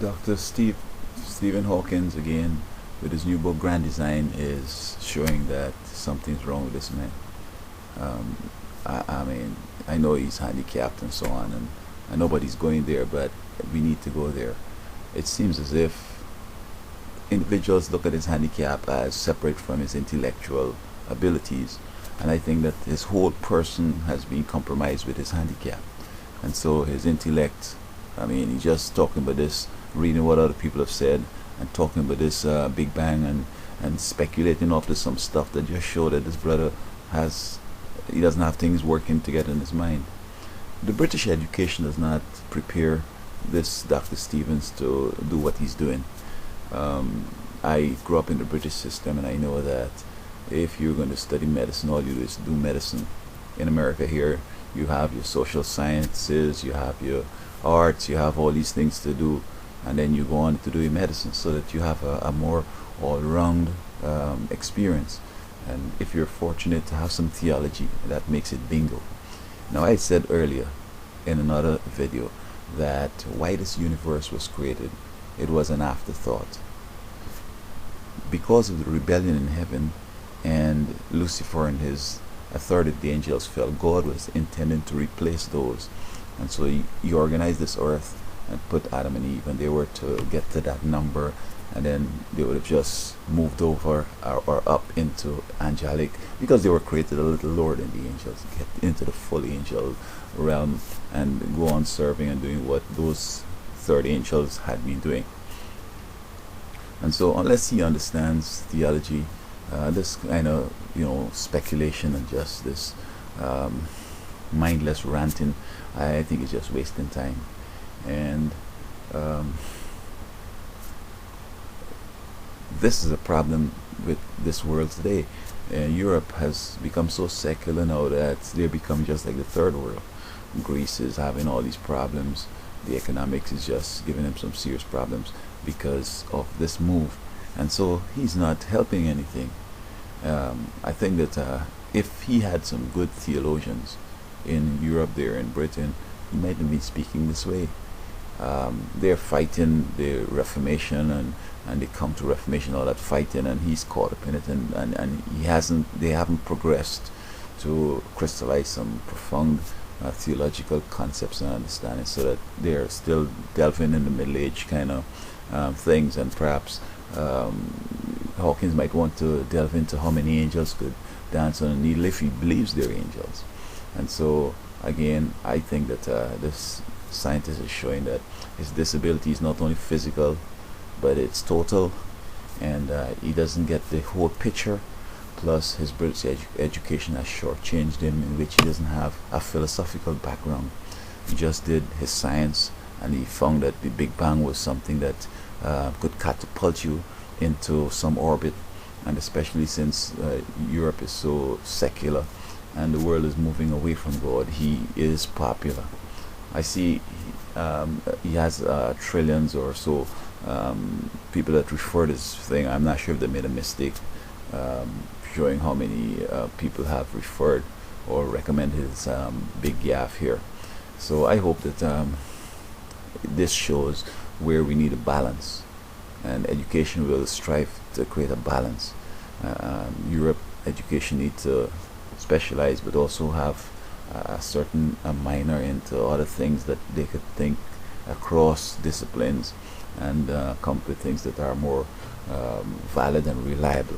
Dr. Stephen Hawkins again with his new book Grand Design is showing that something's wrong with this man. Um, I mean, I know he's handicapped and so on, and nobody's going there, but we need to go there. It seems as if individuals look at his handicap as separate from his intellectual abilities, and I think that his whole person has been compromised with his handicap, and so his intellect. I mean, he's just talking about this, reading what other people have said, and talking about this Big Bang, and speculating off to some stuff that just show that this brother has he doesn't have things working together in his mind. The British education does not prepare this Dr. Stevens to do what he's doing. Um, I grew up in the British system, and I know that if you're going to study medicine, all you do is do medicine. In America here, you have your social sciences, you have your arts, you have all these things to do, and then you go on to do your medicine so that you have a more all-round experience. And if you're fortunate to have some theology, that makes it bingo. Now, I said earlier in another video that why this universe was created, it was an afterthought. Because of the rebellion in heaven and Lucifer and his authority, the angels fell, God was intending to replace those. And so he organized this earth and put Adam and Eve, and they were to get to that number, and then they would have just moved over or up into angelic, because they were created a little lower than the angels, get into the full angel realm and go on serving and doing what those third angels had been doing. And so unless he understands theology, this kind of speculation and just this um, mindless ranting, I think it's just wasting time. And um, this is a problem with this world today. Europe has become so secular now that they become just like the third world. Greece is having all these problems. The economics is just giving them some serious problems because of this move. And so he's not helping anything. I think that if he had some good theologians in Europe, there in Britain, he might not be speaking this way. They're fighting the Reformation, and they come to Reformation, all that fighting, and he's caught up in it, and they haven't progressed to crystallize some profound theological concepts and understanding, so that they're still delving in the Middle Age kind of things, and perhaps Hawkins might want to delve into how many angels could dance on a needle if he believes they're angels. And so again, I think that this scientist is showing that his disability is not only physical, but it's total, and he doesn't get the whole picture. Plus, his British education has shortchanged him, in which he doesn't have a philosophical background. He just did his science, and he found that the Big Bang was something that could catapult you into some orbit, and especially since Europe is so secular and the world is moving away from God, he is popular. I see he has trillions or so people that refer this thing. I'm not sure if they made a mistake showing how many people have referred or recommended his big gaff here. So I hope that this shows where we need a balance, and education will strive to create a balance. Europe education needs to specialize, but also have a certain minor into other things that they could think across disciplines, and come up with things that are more valid and reliable.